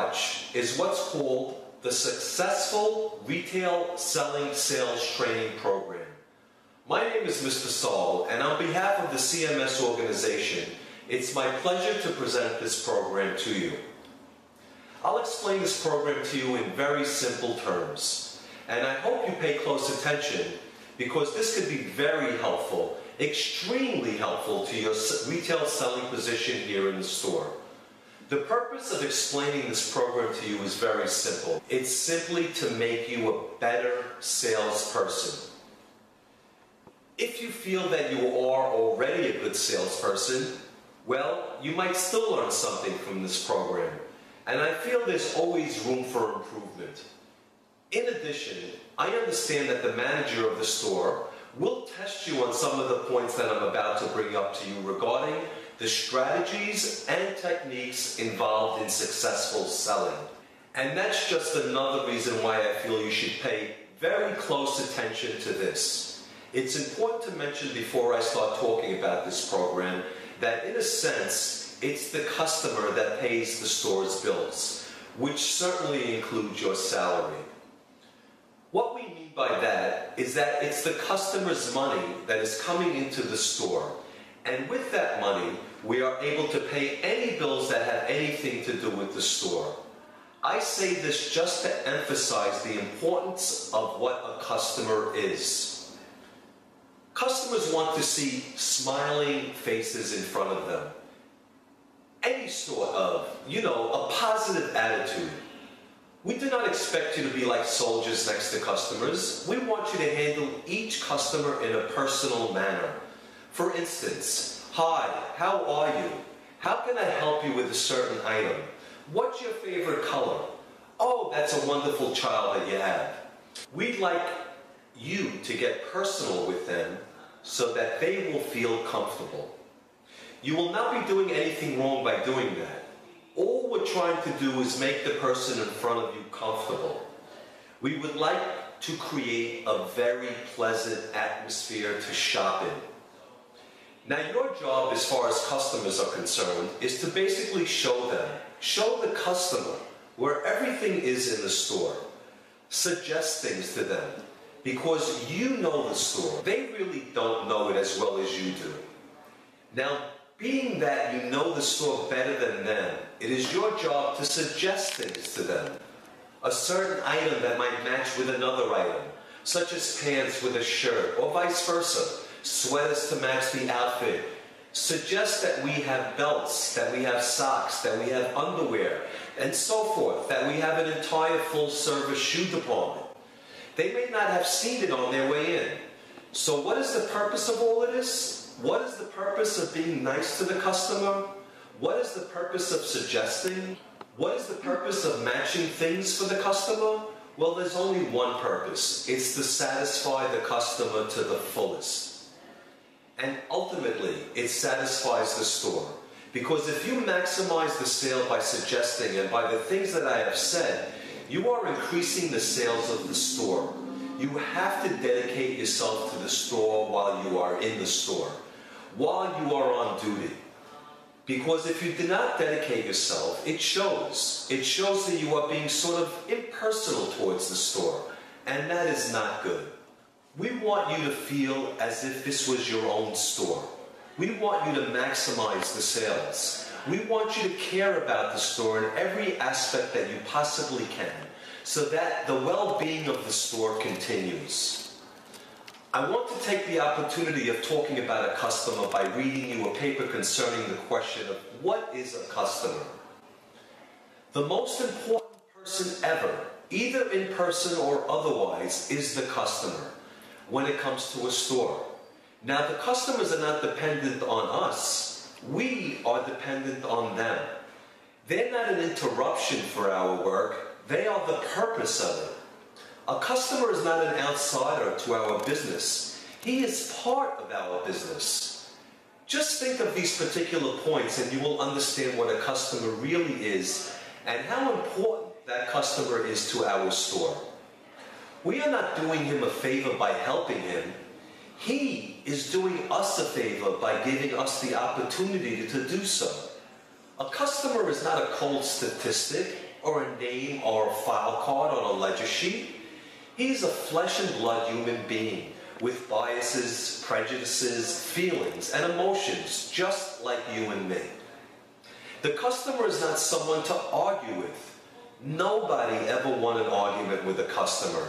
watch is what's called the Successful Retail Selling Sales Training Program. My name is Mr. Saul, and on behalf of the CMS organization, it's my pleasure to present this program to you. I'll explain this program to you in very simple terms, and I hope you pay close attention because this could be very helpful, extremely helpful to your retail selling position here in the store. The purpose of explaining this program to you is very simple. It's simply to make you a better salesperson. If you feel that you are already a good salesperson, well, you might still learn something from this program. And I feel there's always room for improvement. In addition, I understand that the manager of the store will test you on some of the points that I'm about to bring up to you regarding the strategies and techniques involved in successful selling. And that's just another reason why I feel you should pay very close attention to this. It's important to mention before I start talking about this program that in a sense, it's the customer that pays the store's bills, which certainly includes your salary. What we mean by that is that it's the customer's money that is coming into the store, and with that money, we are able to pay any bills that have anything to do with the store. I say this just to emphasize the importance of what a customer is. Customers want to see smiling faces in front of them. Any sort of, a positive attitude. We do not expect you to be like soldiers next to customers. We want you to handle each customer in a personal manner. For instance, hi, how are you? How can I help you with a certain item? What's your favorite color? Oh, that's a wonderful child that you have. We'd like you to get personal with them so that they will feel comfortable. You will not be doing anything wrong by doing that. All we're trying to do is make the person in front of you comfortable. We would like to create a very pleasant atmosphere to shop in. Now your job as far as customers are concerned is to basically show the customer where everything is in the store. Suggest things to them because you know the store. They really don't know it as well as you do. Now, being that you know the store better than them, it is your job to suggest things to them. A certain item that might match with another item, such as pants with a shirt, or vice versa, sweaters to match the outfit. Suggest that we have belts, that we have socks, that we have underwear, and so forth, that we have an entire full-service shoe department. They may not have seen it on their way in. So what is the purpose of all of this? What is the purpose of being nice to the customer? What is the purpose of suggesting? What is the purpose of matching things for the customer? Well, there's only one purpose. It's to satisfy the customer to the fullest. And ultimately, it satisfies the store. Because if you maximize the sale by suggesting and by the things that I have said, you are increasing the sales of the store. You have to dedicate yourself to the store while you are in the store, while you are on duty. Because if you do not dedicate yourself, it shows. It shows that you are being sort of impersonal towards the store, and that is not good. We want you to feel as if this was your own store. We want you to maximize the sales. We want you to care about the store in every aspect that you possibly can, so that the well-being of the store continues. I want to take the opportunity of talking about a customer by reading you a paper concerning the question of what is a customer. The most important person ever, either in person or otherwise, is the customer when it comes to a store. Now, the customers are not dependent on us. We are dependent on them. They're not an interruption for our work. They are the purpose of it. A customer is not an outsider to our business. He is part of our business. Just think of these particular points and you will understand what a customer really is and how important that customer is to our store. We are not doing him a favor by helping him. He is doing us a favor by giving us the opportunity to do so. A customer is not a cold statistic or a name or a file card on a ledger sheet. He's a flesh and blood human being with biases, prejudices, feelings, and emotions just like you and me. The customer is not someone to argue with. Nobody ever won an argument with a customer.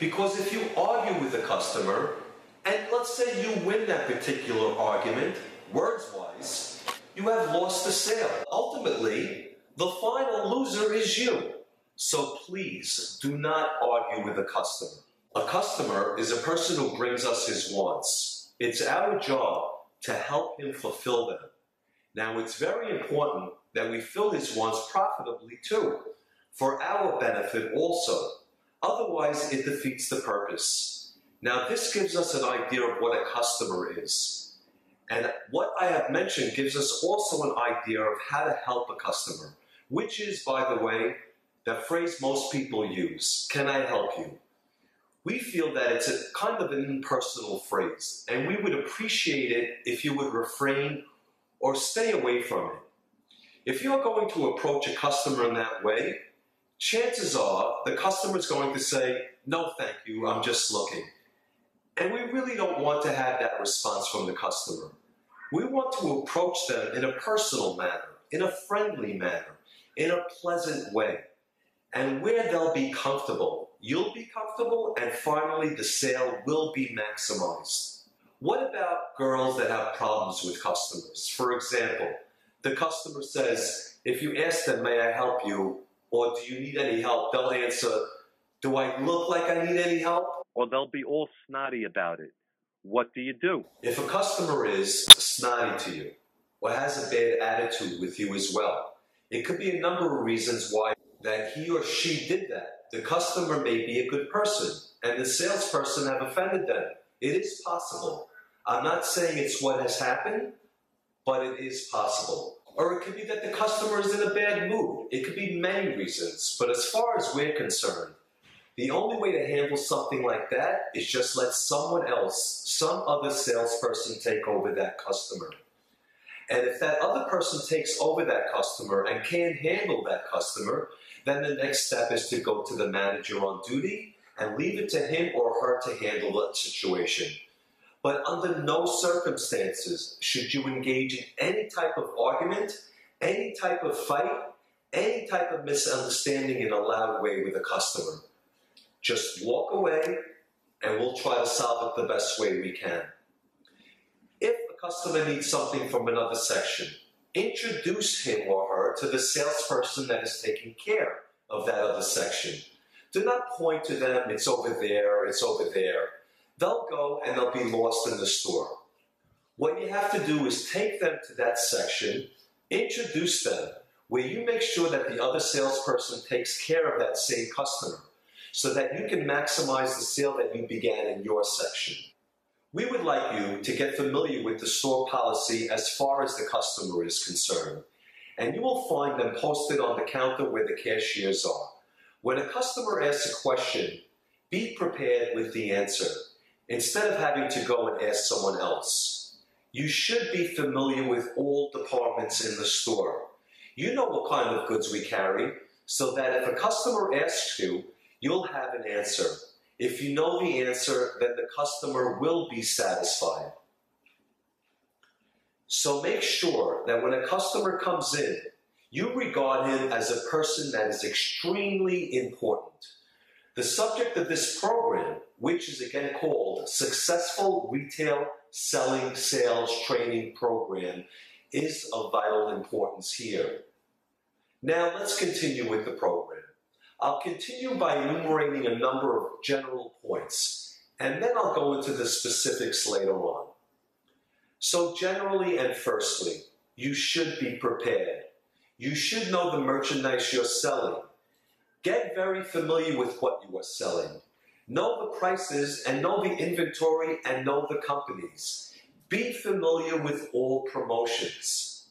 Because if you argue with a customer, and let's say you win that particular argument, words-wise, you have lost the sale. Ultimately, the final loser is you. So please do not argue with a customer. A customer is a person who brings us his wants. It's our job to help him fulfill them. Now, it's very important that we fill his wants profitably too, for our benefit also. Otherwise, it defeats the purpose. Now, this gives us an idea of what a customer is. And what I have mentioned gives us also an idea of how to help a customer, which is, by the way, the phrase most people use, can I help you? We feel that it's a kind of an impersonal phrase, and we would appreciate it if you would refrain or stay away from it. If you're going to approach a customer in that way, chances are the customer is going to say, no, thank you, I'm just looking. And we really don't want to have that response from the customer. We want to approach them in a personal manner, in a friendly manner, in a pleasant way, and where they'll be comfortable. You'll be comfortable, and finally the sale will be maximized. What about girls that have problems with customers? For example, the customer says, if you ask them, may I help you, or do you need any help, they'll answer, do I look like I need any help? Or they'll be all snotty about it. What do you do? If a customer is snotty to you, or has a bad attitude with you as well, it could be a number of reasons why that he or she did that. The customer may be a good person, and the salesperson have offended them. It is possible. I'm not saying it's what has happened, but it is possible. Or it could be that the customer is in a bad mood. It could be many reasons, but as far as we're concerned, the only way to handle something like that is just let someone else, some other salesperson take over that customer. And if that other person takes over that customer and can't handle that customer, then the next step is to go to the manager on duty and leave it to him or her to handle that situation. But under no circumstances should you engage in any type of argument, any type of fight, any type of misunderstanding in a loud way with a customer. Just walk away and we'll try to solve it the best way we can. If a customer needs something from another section, introduce him or her to the salesperson that is taking care of that other section. Do not point to them, it's over there, it's over there. They'll go and they'll be lost in the store. What you have to do is take them to that section, introduce them, where you make sure that the other salesperson takes care of that same customer, so that you can maximize the sale that you began in your section. We would like you to get familiar with the store policy as far as the customer is concerned, and you will find them posted on the counter where the cashiers are. When a customer asks a question, be prepared with the answer, instead of having to go and ask someone else. You should be familiar with all departments in the store. You know what kind of goods we carry, so that if a customer asks you, you'll have an answer. If you know the answer, then the customer will be satisfied. So make sure that when a customer comes in, you regard him as a person that is extremely important. The subject of this program, which is again called Successful Retail Selling Sales Training Program, is of vital importance here. Now let's continue with the program. I'll continue by enumerating a number of general points, and then I'll go into the specifics later on. So generally and firstly, you should be prepared. You should know the merchandise you're selling. Get very familiar with what you are selling. Know the prices and know the inventory and know the companies. Be familiar with all promotions.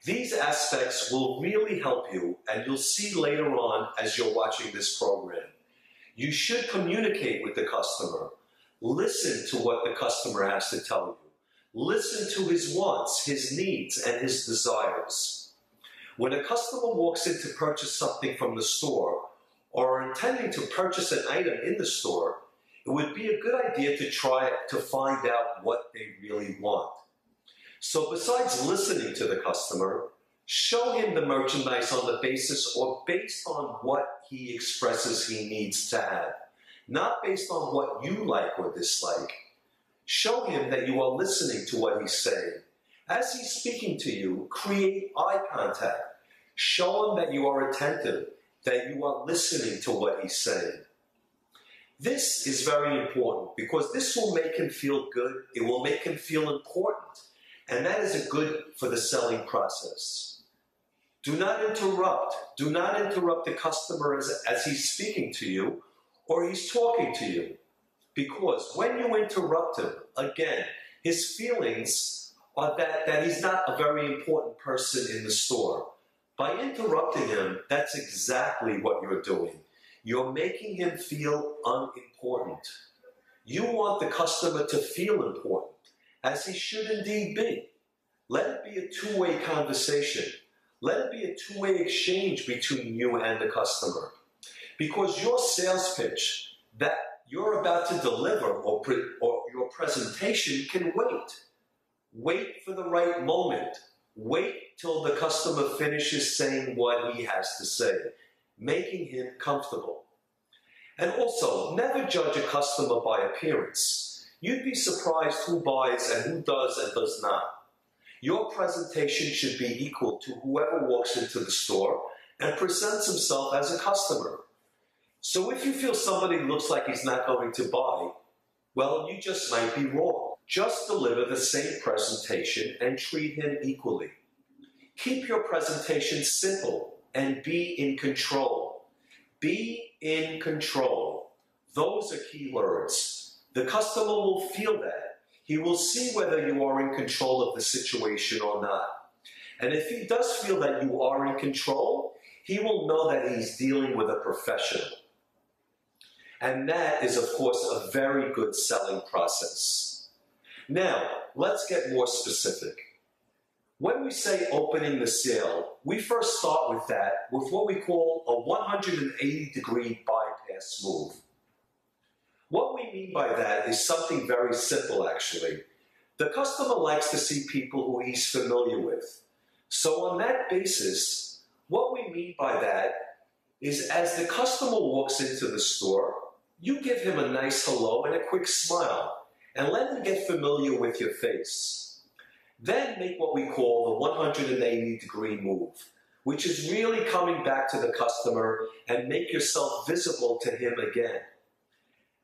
These aspects will really help you, and you'll see later on as you're watching this program. You should communicate with the customer. Listen to what the customer has to tell you. Listen to his wants, his needs, and his desires. When a customer walks in to purchase something from the store or are intending to purchase an item in the store, it would be a good idea to try to find out what they really want. So besides listening to the customer, show him the merchandise on the basis or based on what he expresses he needs to have, not based on what you like or dislike. Show him that you are listening to what he's saying. As he's speaking to you, create eye contact. Show him that you are attentive, that you are listening to what he's saying. This is very important because this will make him feel good. It will make him feel important. And that is good for the selling process. Do not interrupt. Do not interrupt the customer as he's speaking to you or he's talking to you. Because when you interrupt him, again, his feelings are that he's not a very important person in the store. By interrupting him, that's exactly what you're doing. You're making him feel unimportant. You want the customer to feel important, as he should indeed be. Let it be a two-way conversation. Let it be a two-way exchange between you and the customer. Because your sales pitch that you're about to deliver or your presentation can wait. Wait for the right moment. Wait till the customer finishes saying what he has to say, making him comfortable. And also, never judge a customer by appearance. You'd be surprised who buys and who does and does not. Your presentation should be equal to whoever walks into the store and presents himself as a customer. So if you feel somebody looks like he's not going to buy, well, you just might be wrong. Just deliver the same presentation and treat him equally. Keep your presentation simple and be in control. Be in control. Those are key words. The customer will feel that. He will see whether you are in control of the situation or not. And if he does feel that you are in control, he will know that he's dealing with a professional. And that is, of course, a very good selling process. Now, let's get more specific. When we say opening the sale, we first start with what we call a 180-degree bypass move. What we mean by that is something very simple, actually. The customer likes to see people who he's familiar with. So on that basis, what we mean by that is as the customer walks into the store, you give him a nice hello and a quick smile, and let him get familiar with your face. Then make what we call the 180-degree move, which is really coming back to the customer and make yourself visible to him again.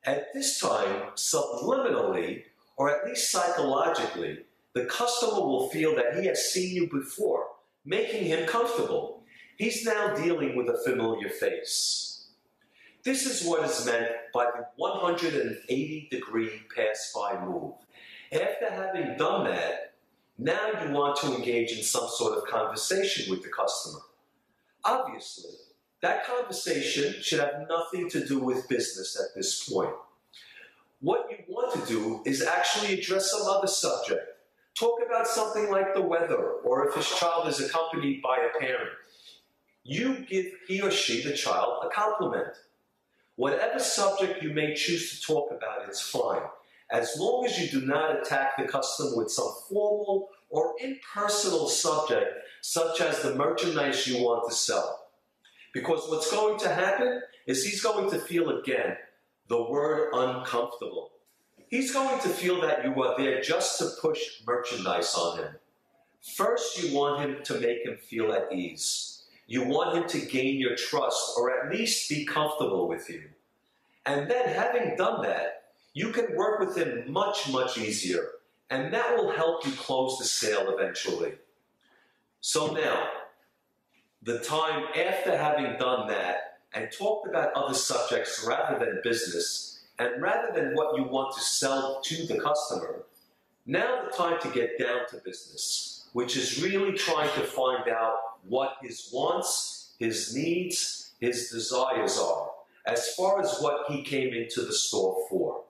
At this time, subliminally, or at least psychologically, the customer will feel that he has seen you before, making him comfortable. He's now dealing with a familiar face. This is what is meant by the 180-degree pass-by move. After having done that, now you want to engage in some sort of conversation with the customer. Obviously, that conversation should have nothing to do with business at this point. What you want to do is actually address some other subject. Talk about something like the weather, or if his child is accompanied by a parent. You give he or she, the child, a compliment. Whatever subject you may choose to talk about, it's fine, as long as you do not attack the customer with some formal or impersonal subject, such as the merchandise you want to sell. Because what's going to happen is he's going to feel again the word uncomfortable. He's going to feel that you are there just to push merchandise on him. First, you want him to make him feel at ease. You want him to gain your trust, or at least be comfortable with you. And then, having done that, you can work with him much, much easier. And that will help you close the sale eventually. So now, the time after having done that, and talked about other subjects rather than business, and rather than what you want to sell to the customer, now the time to get down to business, which is really trying to find out what his wants, his needs, his desires are, as far as what he came into the store for.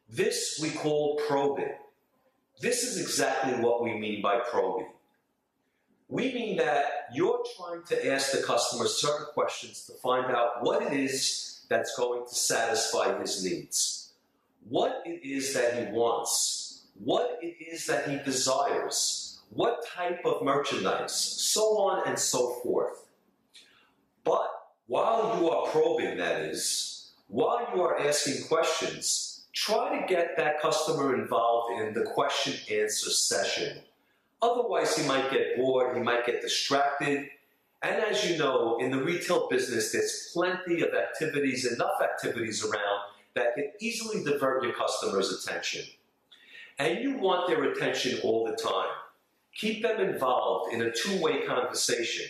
This we call probing. This is exactly what we mean by probing. We mean that you're trying to ask the customer certain questions to find out what it is that's going to satisfy his needs, what it is that he wants, what it is that he desires, what type of merchandise, so on and so forth. But while you are probing, that is, while you are asking questions, try to get that customer involved in the question-answer session. Otherwise, he might get bored, he might get distracted. And as you know, in the retail business, there's plenty of activities, enough activities around that can easily divert your customer's attention. And you want their attention all the time. Keep them involved in a two-way conversation.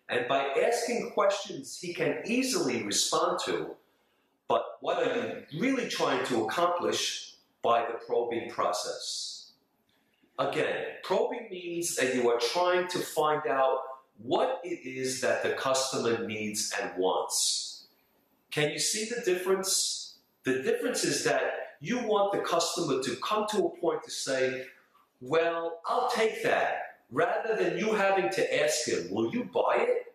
And by asking questions he can easily respond to, but what are you really trying to accomplish by the probing process? Again, probing means that you are trying to find out what it is that the customer needs and wants. Can you see the difference? The difference is that you want the customer to come to a point to say, well, I'll take that, rather than you having to ask him, will you buy it?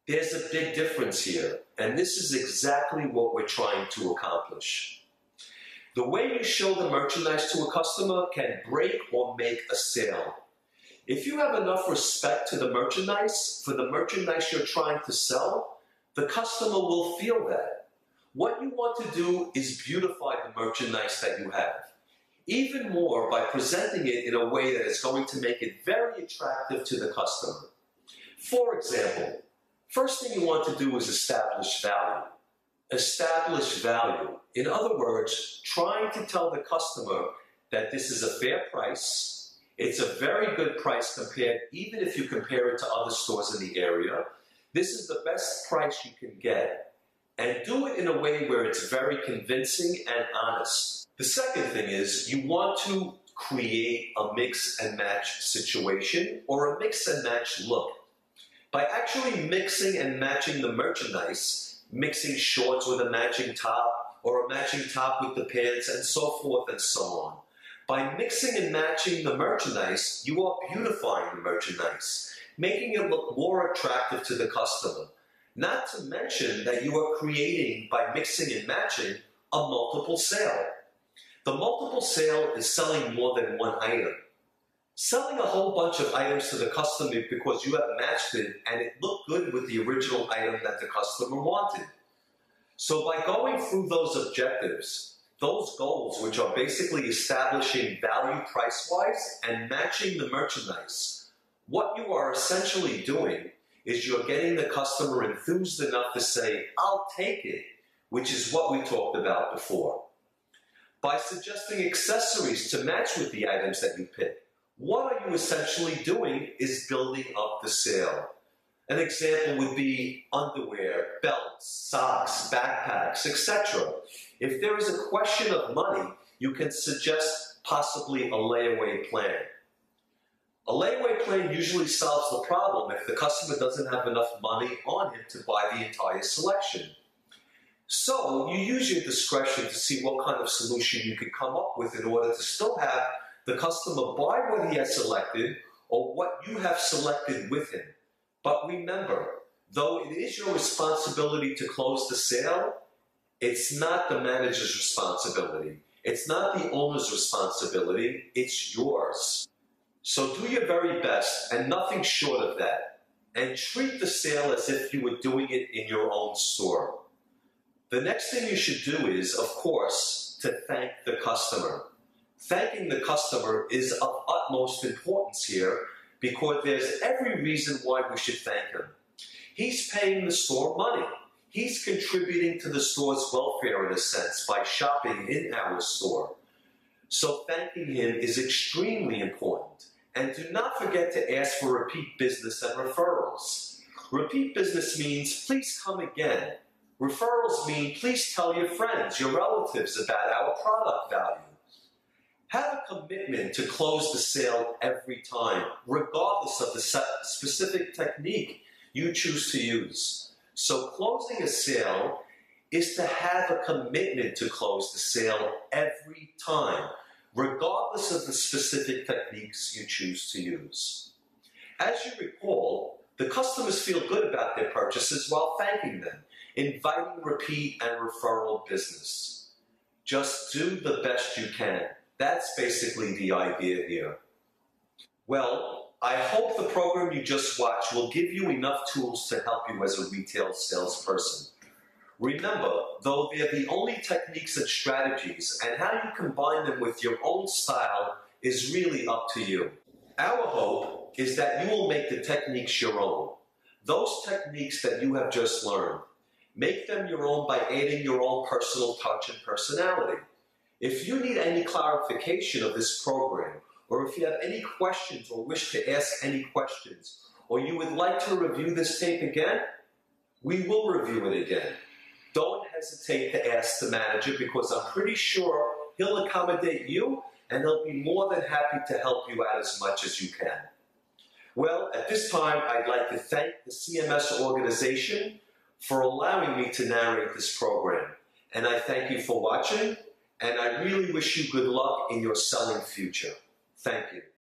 There's a big difference here, and this is exactly what we're trying to accomplish. The way you show the merchandise to a customer can break or make a sale. If you have enough respect to the merchandise, for the merchandise you're trying to sell, the customer will feel that. What you want to do is beautify the merchandise that you have, even more by presenting it in a way that is going to make it very attractive to the customer. For example, first thing you want to do is establish value. Establish value. In other words, trying to tell the customer that this is a fair price, it's a very good price compared, even if you compare it to other stores in the area. This is the best price you can get. And do it in a way where it's very convincing and honest. The second thing is you want to create a mix and match situation or a mix and match look. By actually mixing and matching the merchandise, mixing shorts with a matching top or a matching top with the pants and so forth and so on. By mixing and matching the merchandise, you are beautifying the merchandise, making it look more attractive to the customer. Not to mention that you are creating, by mixing and matching, a multiple sale. The multiple sale is selling more than one item. Selling a whole bunch of items to the customer because you have matched it and it looked good with the original item that the customer wanted. So by going through those objectives, those goals, which are basically establishing value price-wise and matching the merchandise, what you are essentially doing is you're getting the customer enthused enough to say, I'll take it, which is what we talked about before. By suggesting accessories to match with the items that you pick, what are you essentially doing is building up the sale. An example would be underwear, belts, socks, backpacks, etc. If there is a question of money, you can suggest possibly a layaway plan. A layaway plan usually solves the problem if the customer doesn't have enough money on him to buy the entire selection. So you use your discretion to see what kind of solution you could come up with in order to still have the customer buy what he has selected or what you have selected with him. But remember, though it is your responsibility to close the sale, it's not the manager's responsibility. It's not the owner's responsibility. It's yours. So do your very best and nothing short of that. And treat the sale as if you were doing it in your own store. The next thing you should do is, of course, to thank the customer. Thanking the customer is of utmost importance here because there's every reason why we should thank him. He's paying the store money. He's contributing to the store's welfare in a sense by shopping in our store. So thanking him is extremely important. And do not forget to ask for repeat business and referrals. Repeat business means please come again. Referrals mean please tell your friends, your relatives about our product value. Have a commitment to close the sale every time, regardless of the specific technique you choose to use. So closing a sale is to have a commitment to close the sale every time, regardless of the specific techniques you choose to use. As you recall, the customers feel good about their purchases while thanking them, inviting repeat and referral business. Just do the best you can. That's basically the idea here. Well, I hope the program you just watched will give you enough tools to help you as a retail salesperson. Remember, though they're the only techniques and strategies, and how you combine them with your own style is really up to you. Our hope is that you will make the techniques your own. Those techniques that you have just learned, make them your own by adding your own personal touch and personality. If you need any clarification of this program, or if you have any questions or wish to ask any questions, or you would like to review this tape again, we will review it again. Don't hesitate to ask the manager, because I'm pretty sure he'll accommodate you and he'll be more than happy to help you out as much as you can. Well, at this time, I'd like to thank the CMS organization for allowing me to narrate this program. And I thank you for watching, and I really wish you good luck in your selling future. Thank you.